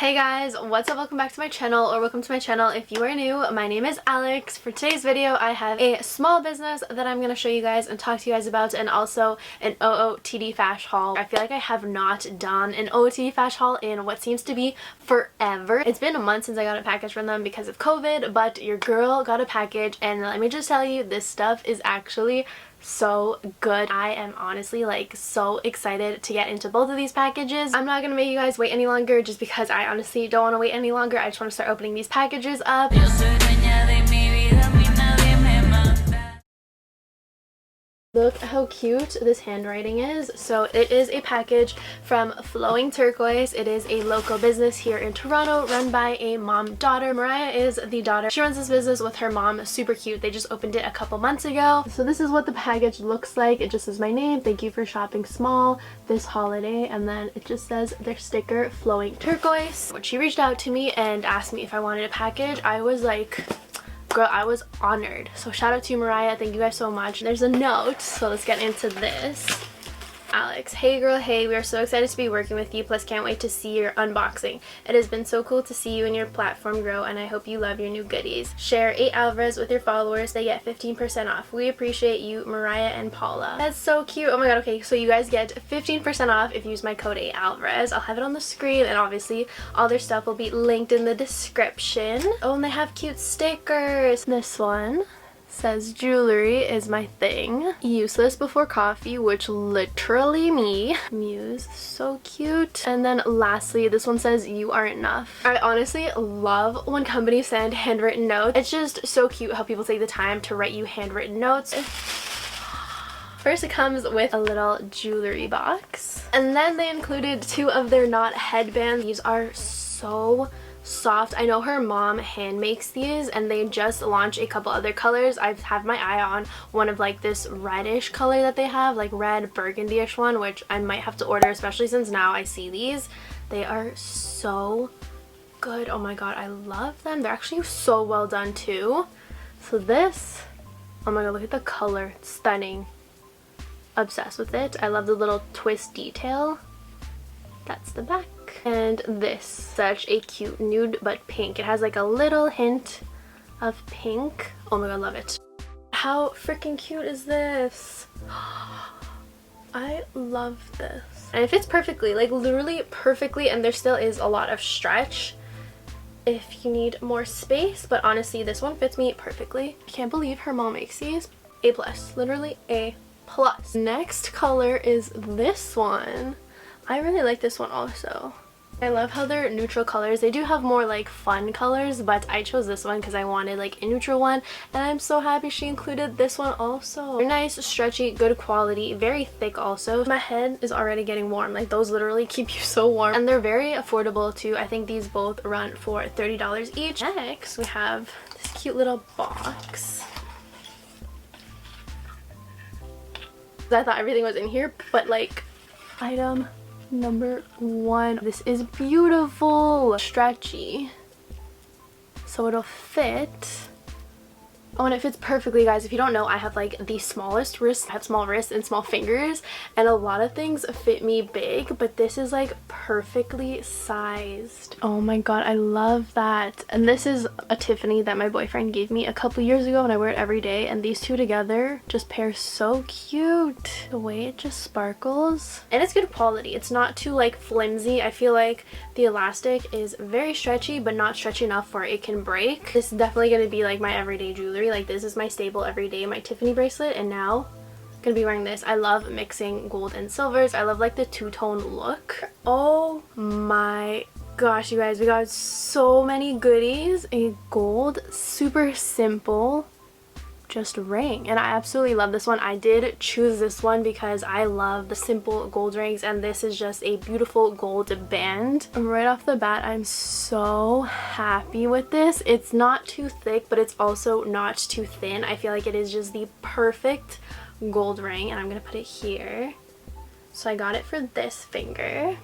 Hey guys, what's up? Welcome back to my channel, or welcome to my channel if you are new. My name is Alex. For today's video I have a small business that I'm going to show you guys and talk to you guys about, and also an OOTD FASH haul. I feel like I have not done an OOTD FASH haul in what seems to be forever. It's been a month since I got a package from them because of COVID, but your girl got a package, and let me just tell you, this stuff is actually so good. I am honestly like so excited to get into both of these packages. I'm not gonna make you guys wait any longer just because I honestly don't want to wait any longer. I just want to start opening these packages up. Look how cute this handwriting is. So it is a package from Flowing Turquoise. It is a local business here in Toronto run by a mom-daughter. Mariah is the daughter. She runs this business with her mom. Super cute. They just opened it a couple months ago. So this is what the package looks like. It just says my name, thank you for shopping small this holiday, and then it just says their sticker, Flowing Turquoise. When she reached out to me and asked me if I wanted a package, I was like, girl, I was honored. So shout out to you, Mariah. Thank you guys so much. There's a note, so let's get into this. Alex, hey girl, hey, we are so excited to be working with you, plus can't wait to see your unboxing. It has been so cool to see you and your platform grow, and I hope you love your new goodies. Share 8 Alvarez with your followers, they get 15% off. We appreciate you, Mariah and Paula. That's so cute. Oh my god. Okay, so you guys get 15% off if you use my code 8 Alvarez. I'll have it on the screen, and obviously all their stuff will be linked in the description. Oh, and they have cute stickers. This one says jewelry is my thing. Useless before coffee, which literally me. Muse, so cute. And then lastly, this one says you are enough. I honestly love when companies send handwritten notes. It's just so cute how people take the time to write you handwritten notes. First, it comes with a little jewelry box, and then they included 2 of their knot headbands. These are so soft. I know her mom hand makes these, and they just launched a couple other colors. I have my eye on one of like this reddish color that they have, like red burgundy-ish one, which I might have to order, especially since now I see these. They are so good. Oh my god, I love them. They're actually so well done too. So this, oh my god, look at the color. It's stunning. Obsessed with it. I love the little twist detail. That's the back. And this, such a cute nude but pink. It has like a little hint of pink. Oh my god, love it. How freaking cute is this? I love this. And it fits perfectly, like literally perfectly, and there still is a lot of stretch if you need more space, but honestly this one fits me perfectly. I can't believe her mom makes these. A+, literally A+. Next color is this one. I really like this one also. I love how they're neutral colors. They do have more like fun colors, but I chose this one because I wanted like a neutral one, and I'm so happy she included this one also. They're nice, stretchy, good quality, very thick also. My head is already getting warm. Like those literally keep you so warm, and they're very affordable too. I think these both run for $30 each. Next, we have this cute little box. I thought everything was in here, but like item number 1. This is beautiful. Stretchy, so it'll fit. Oh, and it fits perfectly, guys. If you don't know, I have like the smallest wrists. I have small wrists and small fingers, and a lot of things fit me big, but this is like perfectly sized. Oh my god, I love that. And this is a Tiffany that my boyfriend gave me a couple years ago, and I wear it every day, and these two together just pair so cute. The way it just sparkles, and it's good quality. It's not too like flimsy. I feel like the elastic is very stretchy, but not stretchy enough where it can break. This is definitely going to be like my everyday jewelry. Like this is my staple every day, my Tiffany bracelet, and now I'm gonna be wearing this. I love mixing gold and silvers. I love like the two-tone look. Oh my gosh, you guys, we got so many goodies. A gold, super simple just ring, and I absolutely love this one. I did choose this one because I love the simple gold rings, and this is just a beautiful gold band. Right off the bat, I'm so happy with this. It's not too thick, but it's also not too thin. I feel like it is just the perfect gold ring, and I'm gonna put it here. So I got it for this finger.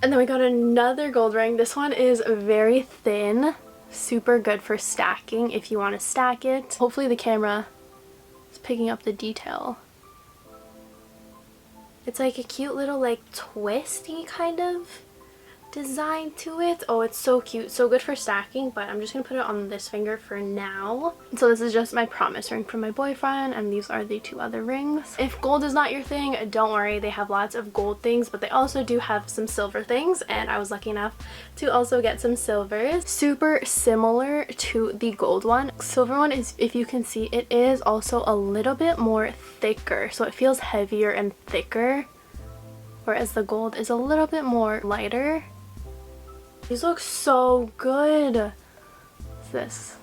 And then we got another gold ring. This one is very thin, super good for stacking if you want to stack it. Hopefully the camera is picking up the detail. It's like a cute little like twisty kind of design to it. Oh, it's so cute, so good for stacking, but I'm just gonna put it on this finger for now. So this is just my promise ring from my boyfriend, and these are the 2 other rings. If gold is not your thing, don't worry, they have lots of gold things, but they also do have some silver things, and I was lucky enough to also get some silvers. Super similar to the gold one. Silver one is, if you can see, it is also a little bit more thicker, so it feels heavier and thicker, whereas the gold is a little bit more lighter. These look so good. What's this?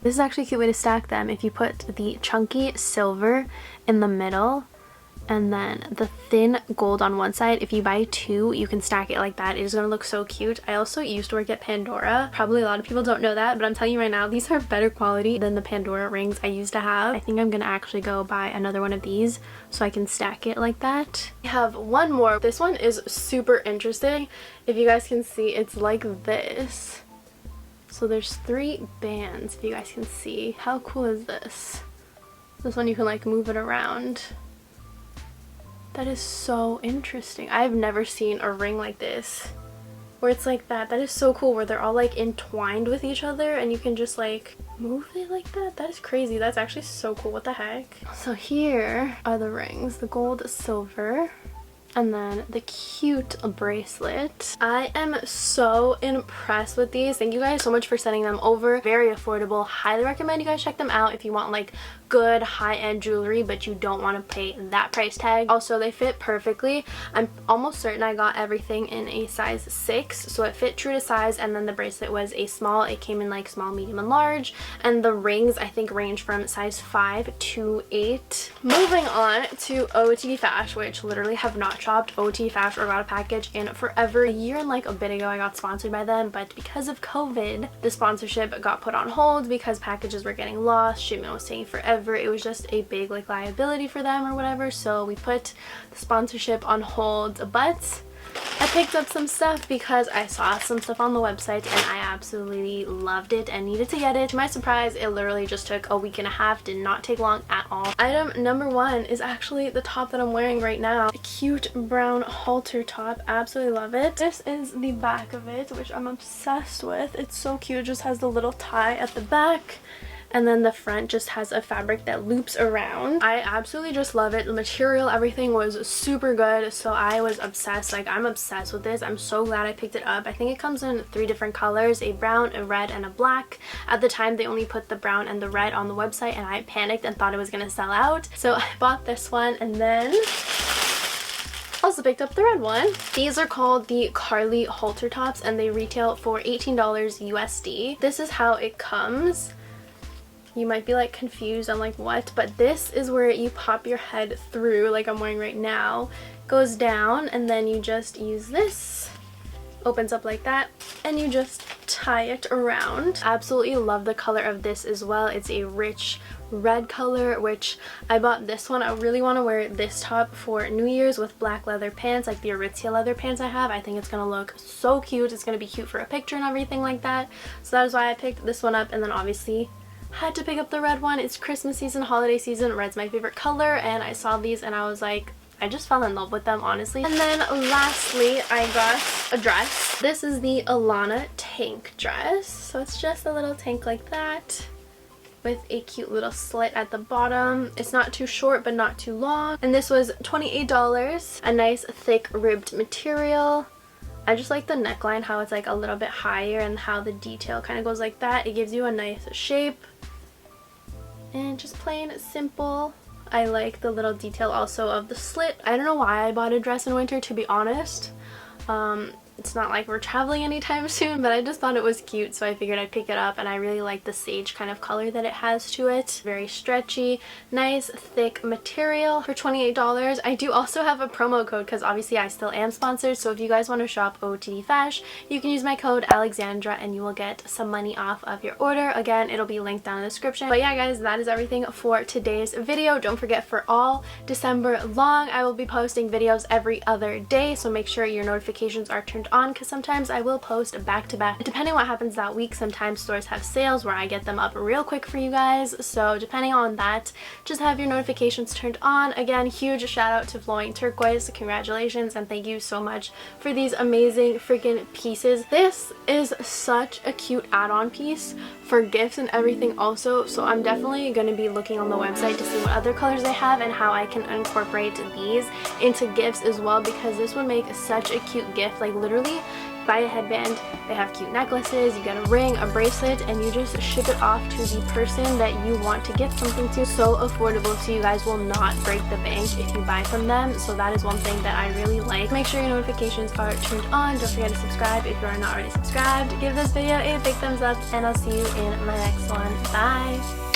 This is actually a cute way to stack them. If you put the chunky silver in the middle and then the thin gold on one side, if you buy 2, you can stack it like that. It is going to look so cute. I also used to work at Pandora. Probably a lot of people don't know that, but I'm telling you right now, these are better quality than the Pandora rings I used to have. I think I'm going to actually go buy another one of these so I can stack it like that. I have one more. This one is super interesting. If you guys can see, it's like this. So there's 3 bands, if you guys can see. How cool is this? This one you can like move it around. That is so interesting. I've never seen a ring like this where it's like that. That is so cool, where they're all like entwined with each other and you can just like move it like that. That is crazy. That's actually so cool. What the heck? So here are the rings, the gold, silver, and then the cute bracelet. I am so impressed with these. Thank you guys so much for sending them over. Very affordable. Highly recommend you guys check them out if you want like good high-end jewelry but you don't want to pay that price tag. Also, they fit perfectly. I'm almost certain I got everything in a size 6, so it fit true to size, and then the bracelet was a small. It came in like small, medium, and large, and the rings I think range from size 5 to 8. Moving on to OOTD FASH, which literally have not shopped OOTD FASH or got a package in forever. A year and like a bit ago I got sponsored by them, but because of COVID the sponsorship got put on hold because packages were getting lost, shipment was taking forever. It was just a big like liability for them or whatever, so we put the sponsorship on hold. But I picked up some stuff because I saw some stuff on the website and I absolutely loved it and needed to get it. To my surprise, it literally just took a week and a half. Did not take long at all. Item number 1 is actually the top that I'm wearing right now. A cute brown halter top. Absolutely love it. This is the back of it, which I'm obsessed with. It's so cute. It just has the little tie at the back, and then the front just has a fabric that loops around. I absolutely just love it. The material, everything was super good, so I was obsessed. Like, I'm obsessed with this. I'm so glad I picked it up. I think it comes in 3 different colors, a brown, a red, and a black. At the time, they only put the brown and the red on the website, and I panicked and thought it was gonna sell out. So I bought this one, and then also picked up the red one. These are called the Carly halter tops, and they retail for $18 USD. This is how it comes. You might be like confused on like what, but this is where you pop your head through, like I'm wearing right now. Goes down, and then you just use this. Opens up like that, and you just tie it around. Absolutely love the color of this as well. It's a rich red color, which I bought this one. I really want to wear this top for New Year's with black leather pants, like the Aritzia leather pants I have. I think it's gonna look so cute. It's gonna be cute for a picture and everything like that. So that is why I picked this one up, and then obviously had to pick up the red one. It's Christmas season, holiday season. Red's my favorite color, and I saw these and I was like, I just fell in love with them, honestly. And then lastly, I got a dress. This is the Alana tank dress. So it's just a little tank like that with a cute little slit at the bottom. It's not too short but not too long. And this was $28. A nice thick ribbed material. I just like the neckline, how it's like a little bit higher and how the detail kind of goes like that. It gives you a nice shape. And just plain simple. I like the little detail also of the slit. I don't know why I bought a dress in winter, to be honest. It's not like we're traveling anytime soon, but I just thought it was cute, so I figured I'd pick it up, and I really like the sage kind of color that it has to it. Very stretchy, nice thick material for $28. I do also have a promo code because obviously I still am sponsored, so if you guys want to shop OOTD FASH, you can use my code Alexandra and you will get some money off of your order. Again, it'll be linked down in the description. But yeah guys, that is everything for today's video. Don't forget, for all December long, I will be posting videos every other day, so make sure your notifications are turned on, because sometimes I will post back to back. Depending on what happens that week, sometimes stores have sales where I get them up real quick for you guys. So depending on that, just have your notifications turned on. Again, huge shout out to Flowing Turquoise. Congratulations and thank you so much for these amazing freaking pieces. This is such a cute add-on piece for gifts and everything also, so I'm definitely going to be looking on the website to see what other colors they have and how I can incorporate these into gifts as well, because this would make such a cute gift. Like literally buy a headband, they have cute necklaces, you get a ring, a bracelet, and you just ship it off to the person that you want to gift something to. So affordable, so you guys will not break the bank if you buy from them. So that is one thing that I really like. Make sure your notifications are turned on. Don't forget to subscribe if you are not already subscribed. Give this video a big thumbs up and I'll see you in my next one. Bye!